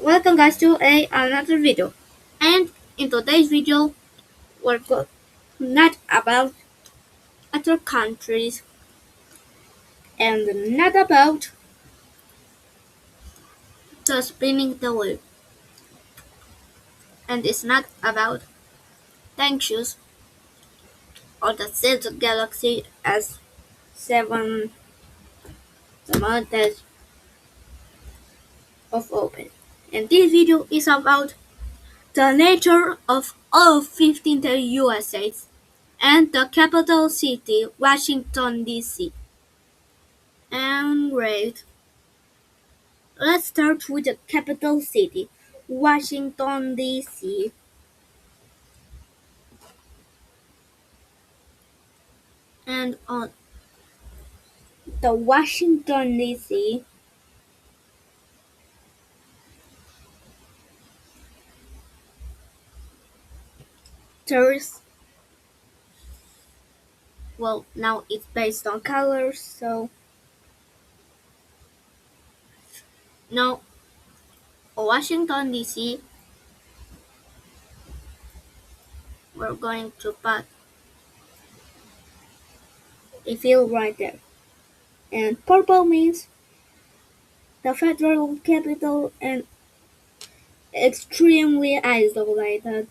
Welcome guys to another video. And in today's video, we're not about other countries and not about the spinning the wheel. And it's not about tank shoes or the Samsung Galaxy S7, the montage of open. And this video is about the nature of all 15 USAs and the capital city, Washington DC. And great. Let's start with the capital city, Washington DC. And on the Washington DC, there's now it's based on colors, so now Washington DC, we're going to put a field right there. And purple means the federal capital and extremely isolated.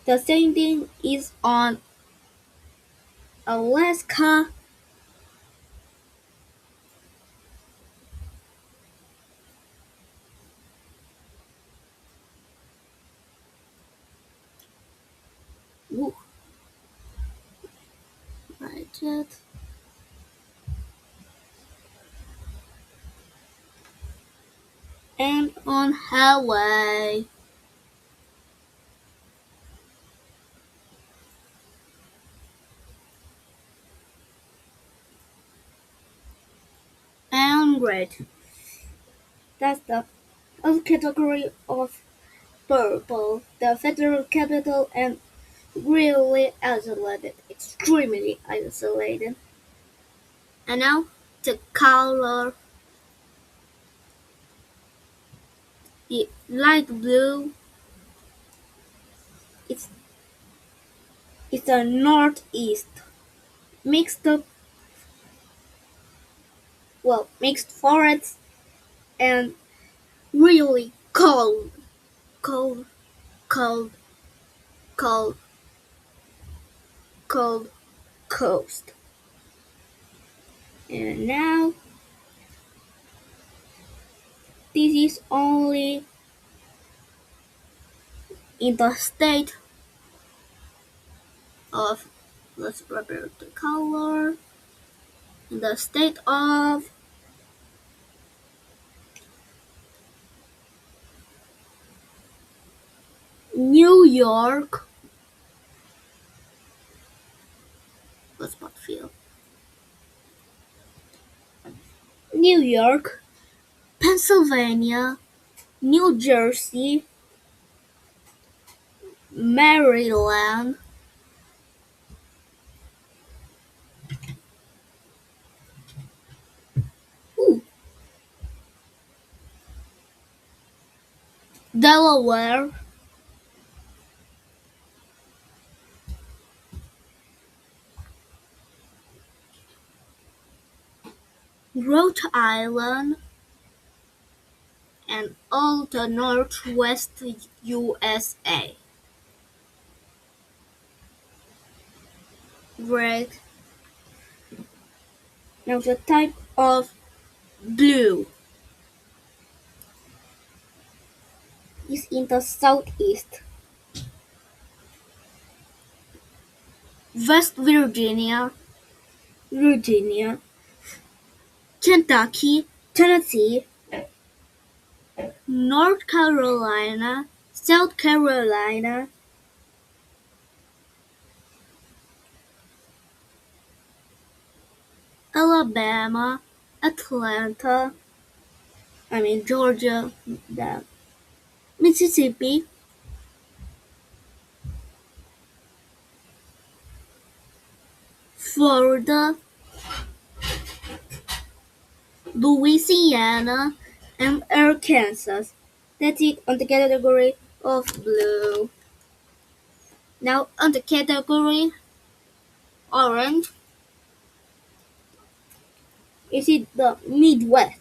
The same thing is on Alaska. Woo, right. And on Hawaii. And red. That's the other category of purple. The federal capital and really isolated, extremely isolated. And now the color, the light blue, it's it's the northeast. Mixed up, mixed forests and really cold, cold, cold, cold coast. And now this is only in the state of, let's prepare the color, in the state of New York. What's Spotfield? New York, Pennsylvania, New Jersey, Maryland, ooh, Delaware, Rhode Island, and all the Northwest USA. Red. Now the type of blue is in the southeast. West Virginia, Kentucky, Tennessee, North Carolina, South Carolina, Alabama, Atlanta, Georgia, Mississippi, Florida, Louisiana, and Arkansas. That's it on the category of blue. Now on the category orange, is it the Midwest?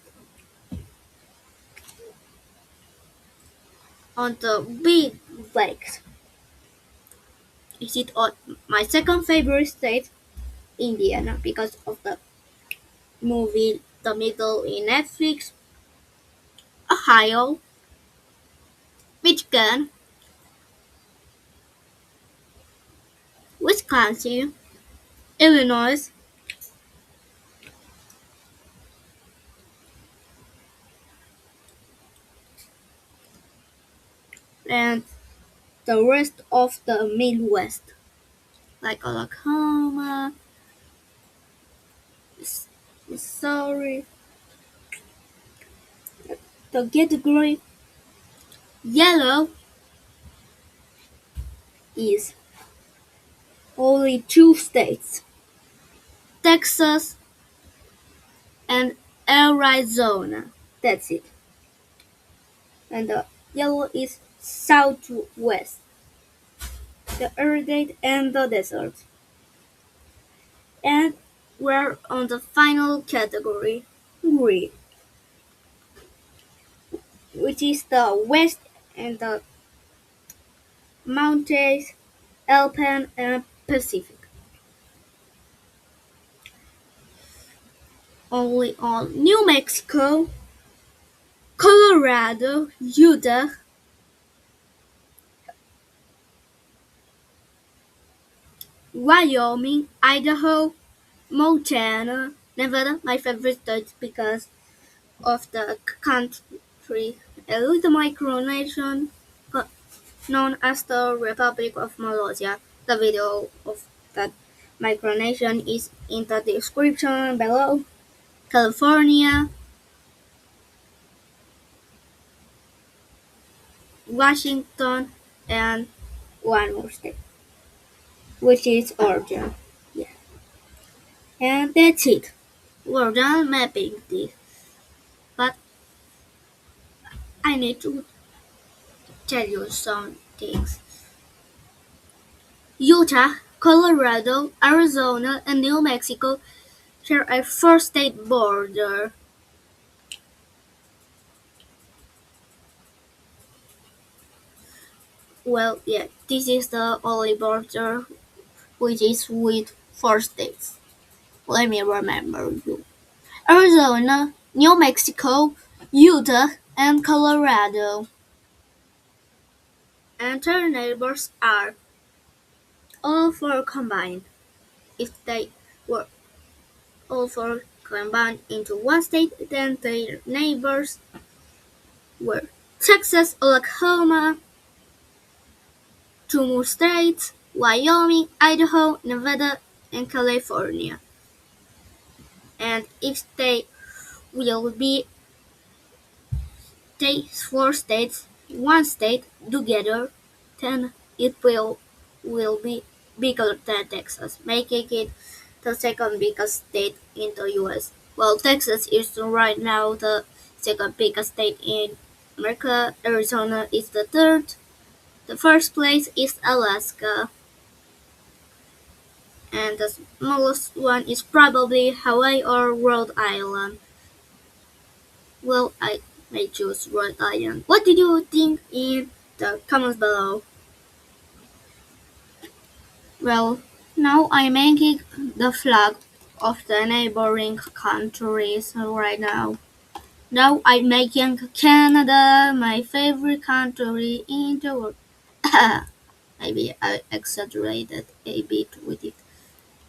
On the Midwest, is it on my second favorite state, Indiana, because of the movie The Middle in Netflix, Ohio, Michigan, Wisconsin, Illinois, and the rest of the Midwest, like Oklahoma, Missouri. The category yellow is only two states, Texas and Arizona. That's it. And the yellow is southwest, the arid and the desert. And we're on the final category, green, which is the west and the mountains, Alpine and Pacific. Only on New Mexico, Colorado, Utah, Wyoming, Idaho, Montana, Nevada, my favorite state because of the country, a little micronation known as the Republic of Malaysia. The video of that micronation is in the description below. California, Washington, and one more state, which is Oregon. Yeah. And that's it. We're done mapping this. But I need to tell you some things. Utah, Colorado, Arizona, and New Mexico share a four-state border. Well, yeah, this is the only border which is with four states. Let me remember you. Arizona, New Mexico, Utah, and Colorado. And their neighbors are all four combined. If they were all four combined into one state, then their neighbors were Texas, Oklahoma, two more states, Wyoming, Idaho, Nevada, and California. And if they will be four states, one state together, then it will be bigger than Texas, making it the second biggest state in the US. Well, Texas is right now the second biggest state in America. Arizona is the third. The first place is Alaska. And the smallest one is probably Hawaii or Rhode Island. Well, I may choose Rhode Island. What did you think in the comments below? Well, now I'm making the flag of the neighboring countries right now. Now I'm making Canada my favorite country in the world. Maybe I exaggerated a bit with it.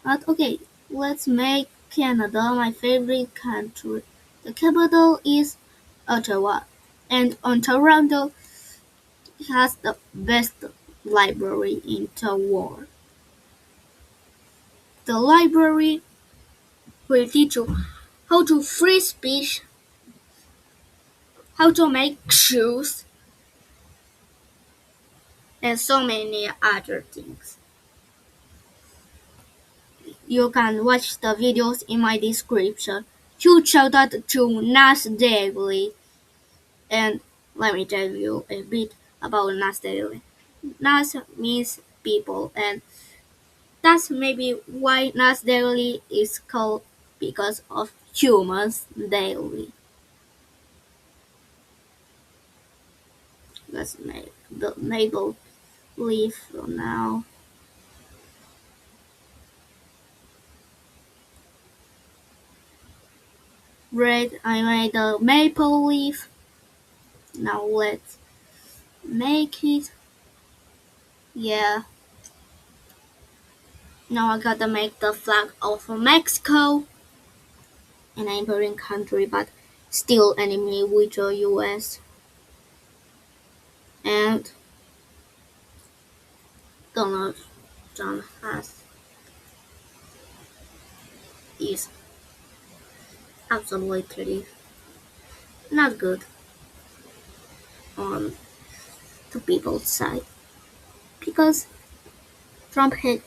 But okay, let's make Canada my favorite country. The capital is Ottawa, and Toronto has the best library in the world. The library will teach you how to free speech, how to make shoes, and so many other things. You can watch the videos in my description. Huge shout out to Nas Daily. And let me tell you a bit about Nas Daily. Nas means people, and that's maybe why Nas Daily is called because of humans daily. Let's make the label leaf for now. Red, I made a maple leaf. Now let's make it. Yeah. Now I gotta make the flag of Mexico, a neighboring country, but still enemy with the US. And Donald Trump is absolutely not good on the people's side because Trump had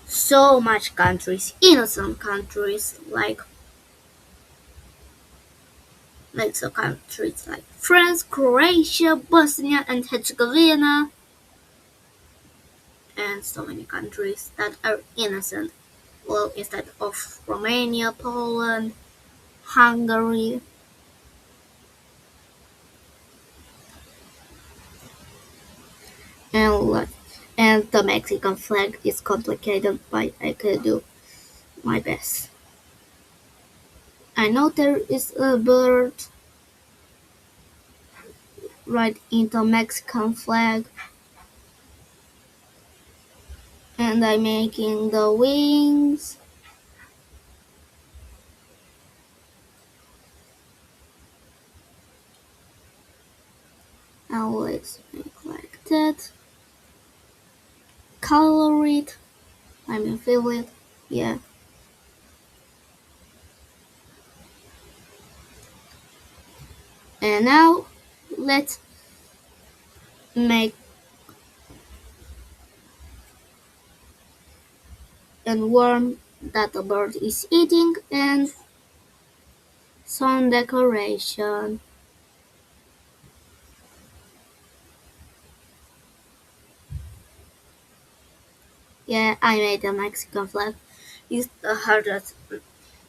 so much countries, innocent countries like some countries like France, Croatia, Bosnia and Herzegovina, and so many countries that are innocent. Well, instead of Romania, Poland, Hungary, and and the Mexican flag is complicated, but I could do my best. I know there is a bird right in the Mexican flag, and I'm making the wings. Now let's make like that. Color it. Fill it. Yeah. And now let's make a worm that the bird is eating and some decoration. Yeah, I made a Mexican flag. It's the hardest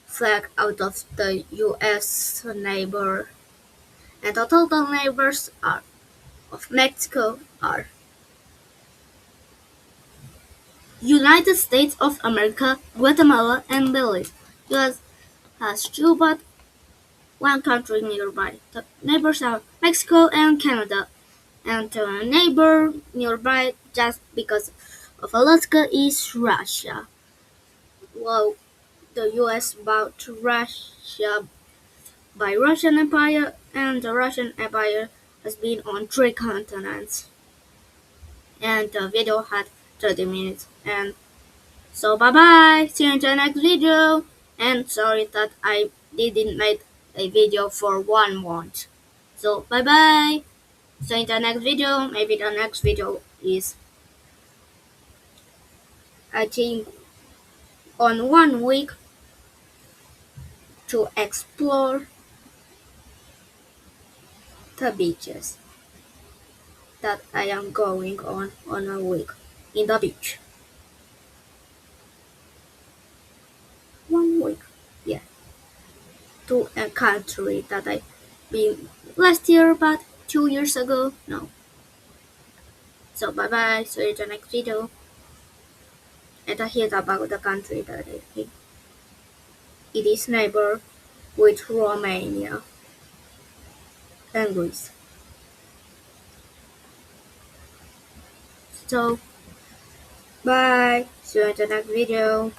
flag out of the US neighbor. And the total neighbors are of Mexico are United States of America, Guatemala, and Belize. US has two but one country nearby. The neighbors are Mexico and Canada. And the neighbor nearby just because of Alaska is Russia. Well, the US bought Russia by Russian Empire and the Russian Empire has been on three continents. And the video had 30 minutes. And so bye bye. See you in the next video. And sorry that I didn't make a video for 1 month. So bye bye. See you in the next video. Maybe the next video is I think on 1 week to explore the beaches that I am going on a week in the beach. 1 week. Yeah. To a country that I been last year but 2 years ago. No. So bye bye. See you in the next video. And I hear about the country that it is neighbor with Romania and Greece. So bye. See you in the next video.